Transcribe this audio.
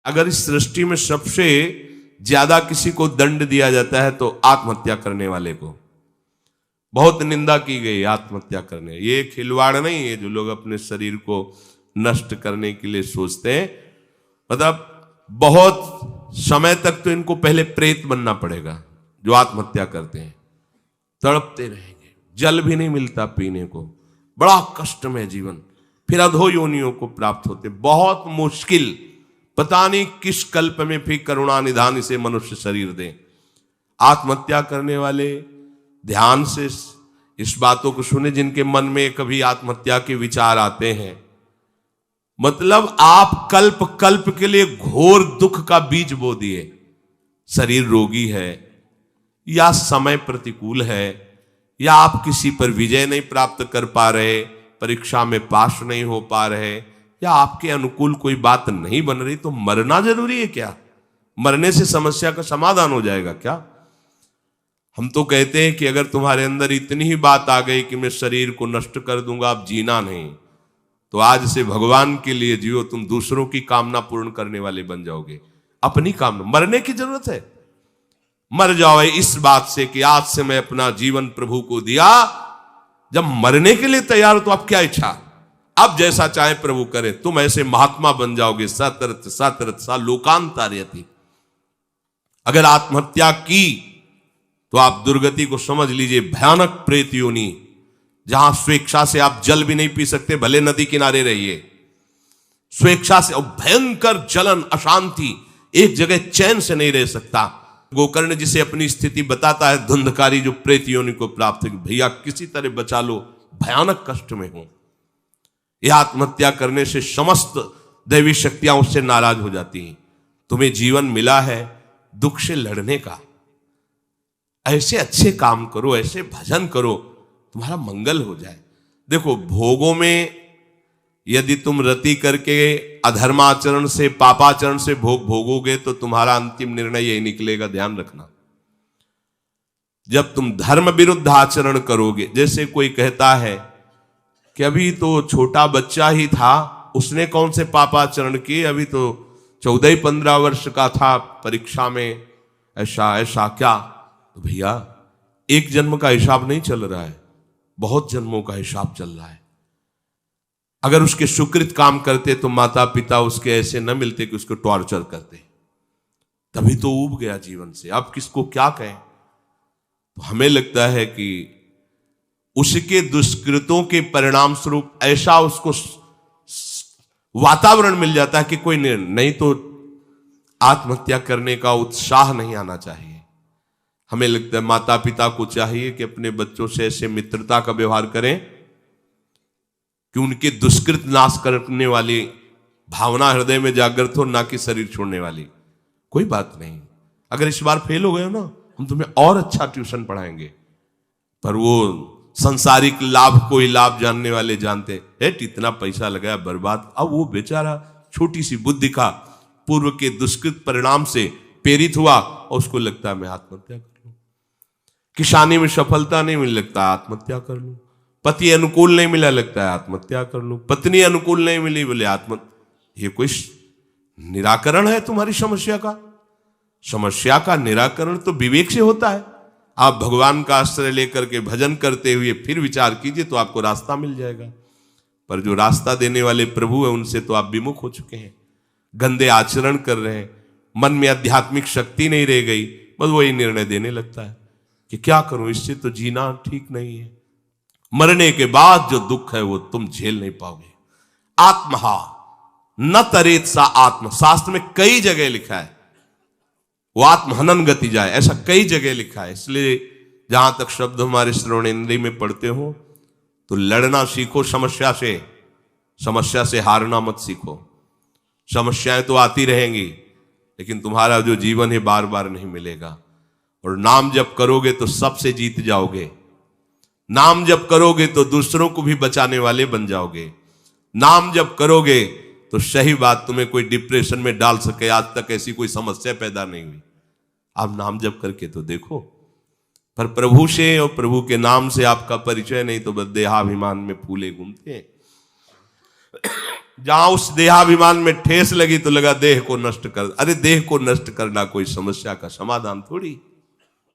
अगर इस सृष्टि में सबसे ज्यादा किसी को दंड दिया जाता है तो आत्महत्या करने वाले को। बहुत निंदा की गई आत्महत्या करने। ये खिलवाड़ नहीं है जो लोग अपने शरीर को नष्ट करने के लिए सोचते हैं। मतलब बहुत समय तक तो इनको पहले प्रेत बनना पड़ेगा जो आत्महत्या करते हैं, तड़पते रहेंगे, जल भी नहीं मिलता पीने को, बड़ा कष्ट में जीवन, फिर अधो योनियों को प्राप्त होते, बहुत मुश्किल। पता नहीं किस कल्प में फिर करुणा निधान इसे मनुष्य शरीर दे। आत्महत्या करने वाले ध्यान से इस बातों को सुने जिनके मन में कभी आत्महत्या के विचार आते हैं। मतलब आप कल्प कल्प के लिए घोर दुख का बीज बो दिए। शरीर रोगी है, या समय प्रतिकूल है, या आप किसी पर विजय नहीं प्राप्त कर पा रहे, परीक्षा में पास नहीं हो पा रहे, या आपके अनुकूल कोई बात नहीं बन रही, तो मरना जरूरी है क्या? मरने से समस्या का समाधान हो जाएगा क्या? हम तो कहते हैं कि अगर तुम्हारे अंदर इतनी ही बात आ गई कि मैं शरीर को नष्ट कर दूंगा, अब जीना नहीं, तो आज से भगवान के लिए जियो, तुम दूसरों की कामना पूर्ण करने वाले बन जाओगे। अपनी कामना, मरने की जरूरत है, मर जाओ इस बात से कि आज से मैं अपना जीवन प्रभु को दिया। जब मरने के लिए तैयार हो तो अब क्या इच्छा, अब जैसा चाहे प्रभु करे। तुम ऐसे महात्मा बन जाओगे, सतरथ सतरथ सा लोकांतार्यति। अगर आत्महत्या की तो आप दुर्गति को समझ लीजिए, भयानक प्रेत योनि, जहां स्वेच्छा से आप जल भी नहीं पी सकते, भले नदी किनारे रहिए, स्वेच्छा से, और भयंकर जलन, अशांति, एक जगह चैन से नहीं रह सकता। गोकर्ण जिसे अपनी स्थिति बताता है, धुंधकारी जो प्रेत योनि को प्राप्त है, भैया किसी तरह बचा लो, भयानक कष्ट में हो। यह आत्महत्या करने से समस्त दैवी शक्तियां उससे नाराज हो जाती हैं। तुम्हें जीवन मिला है दुख से लड़ने का, ऐसे अच्छे काम करो, ऐसे भजन करो, तुम्हारा मंगल हो जाए। देखो, भोगों में यदि तुम रति करके अधर्माचरण से, पापाचरण से भोग भोगोगे तो तुम्हारा अंतिम निर्णय यही निकलेगा, ध्यान रखना। जब तुम धर्म विरुद्ध आचरण करोगे, जैसे कोई कहता है कि अभी तो छोटा बच्चा ही था, उसने कौन से पापाचरण किए, अभी तो 14-15 वर्ष का था, परीक्षा में ऐसा ऐसा क्या। तो भैया, एक जन्म का हिसाब नहीं चल रहा है, बहुत जन्मों का हिसाब चल रहा है। अगर उसके सुकृत काम करते तो माता पिता उसके ऐसे न मिलते कि उसको टॉर्चर करते, तभी तो ऊब गया जीवन से। अब किसको क्या कहें। तो हमें लगता है कि उसके दुष्कृतों के परिणाम स्वरूप ऐसा उसको वातावरण मिल जाता है कि कोई नहीं तो आत्महत्या करने का उत्साह नहीं आना चाहिए। हमें लगता है माता पिता को चाहिए कि अपने बच्चों से ऐसे मित्रता का व्यवहार करें कि उनके दुष्कृत नाश करने वाली भावना हृदय में जागृत हो, ना कि शरीर छोड़ने वाली। कोई बात नहीं, अगर इस बार फेल हो गए हो ना, हम तुम्हें और अच्छा ट्यूशन पढ़ाएंगे। पर वो संसारिक लाभ को ही लाभ जानने वाले जानते हैं, इतना पैसा लगाया बर्बाद। अब वो बेचारा छोटी सी बुद्धि का पूर्व के दुष्कृत परिणाम से प्रेरित हुआ और उसको लगता है मैं आत्महत्या कर लूं। किसानी में सफलता नहीं मिल, लगता है आत्महत्या कर लूं। पति अनुकूल नहीं मिला, लगता है आत्महत्या कर लूं। पत्नी अनुकूल नहीं मिली, बोले ये कोई निराकरण है तुम्हारी समस्या का? समस्या का निराकरण तो विवेक से होता है। आप भगवान का आश्रय लेकर के भजन करते हुए फिर विचार कीजिए तो आपको रास्ता मिल जाएगा। पर जो रास्ता देने वाले प्रभु है उनसे तो आप विमुख हो चुके हैं, गंदे आचरण कर रहे हैं, मन में आध्यात्मिक शक्ति नहीं रह गई, बस वही निर्णय देने लगता है कि क्या करूं, इससे तो जीना ठीक नहीं है। मरने के बाद जो दुख है वो तुम झेल नहीं पाओगे। आत्महा न तरेत सा आत्म, शास्त्र में कई जगह लिखा है वो आत्महनन गति जाए, ऐसा कई जगह लिखा है। इसलिए जहां तक शब्द हमारे श्रवणेन्द्रिय में पढ़ते हो तो लड़ना सीखो समस्या से हारना मत सीखो। समस्याएं तो आती रहेंगी, लेकिन तुम्हारा जो जीवन है बार बार नहीं मिलेगा। और नाम जप करोगे तो सबसे जीत जाओगे। नाम जप करोगे तो दूसरों को भी बचाने वाले बन जाओगे। नाम जप करोगे तो सही बात, तुम्हें कोई डिप्रेशन में डाल सके, आज तक ऐसी कोई समस्या पैदा नहीं हुई। आप नाम जप करके तो देखो। पर प्रभु से और प्रभु के नाम से आपका परिचय नहीं तो बस देहाभिमान में फूले घूमते हैं। जहां उस देहाभिमान में ठेस लगी तो लगा देह को नष्ट कर। अरे देह को नष्ट करना कोई समस्या का समाधान थोड़ी।